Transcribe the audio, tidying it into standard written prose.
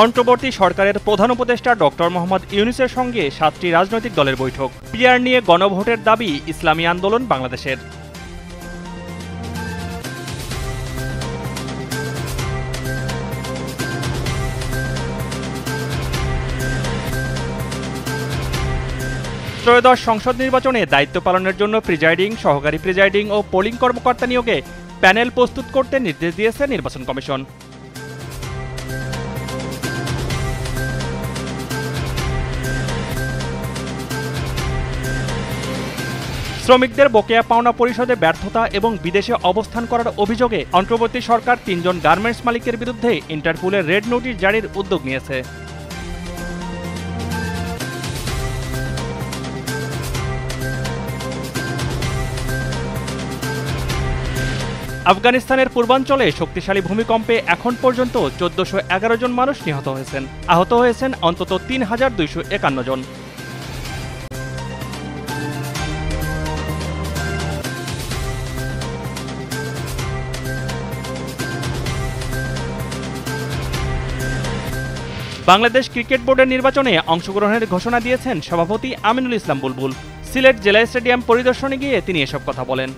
অন্তর্বর্তী সরকারের প্রধান উপদেষ্টা ডক্টর মোহাম্মদ ইউনূসের সঙ্গে ৭টি রাজনৈতিক দলের বৈঠক। পিআর নিয়ে গণভোটের দাবি ইসলামী আন্দোলন বাংলাদেশের। ত্রয়োদশ সংসদ নির্বাচনে দায়িত্ব পালনের জন্য প্রিজাইডিং, সহকারী প্রিজাইডিং ও পোলিং কর্মকর্তা নিয়োগে প্যানেল প্রস্তুত করতে নির্দেশ দিয়েছে নির্বাচন কমিশন। শ্রমিকদের বকেয়া পাওনা পরিশোধে ব্যর্থতা এবং বিদেশে অবস্থান করার অভিযোগে অন্তর্বর্তী সরকার ৩ জন গার্মেন্টস মালিকের বিরুদ্ধে ইন্টারপোলের রেড নোটিশ জারির উদ্যোগ নিয়েছে। আফগানিস্তানের পূর্বাঞ্চলে শক্তিশালী ভূমিকম্পে এখন পর্যন্ত ১৪১১ জন মানুষ নিহত হয়েছেন। আহত হয়েছেন অন্তত ৩,২৫১ জন। বাংলাদেশ ক্রিকেট বোর্ডের নির্বাচনে অংশগ্রহণের ঘোষণা দিয়েছেন সভাপতি আমিনুল ইসলাম বুলবুল। সিলেট জেলা স্টেডিয়াম পরিদর্শনে গিয়ে তিনি এসব কথা বলেন।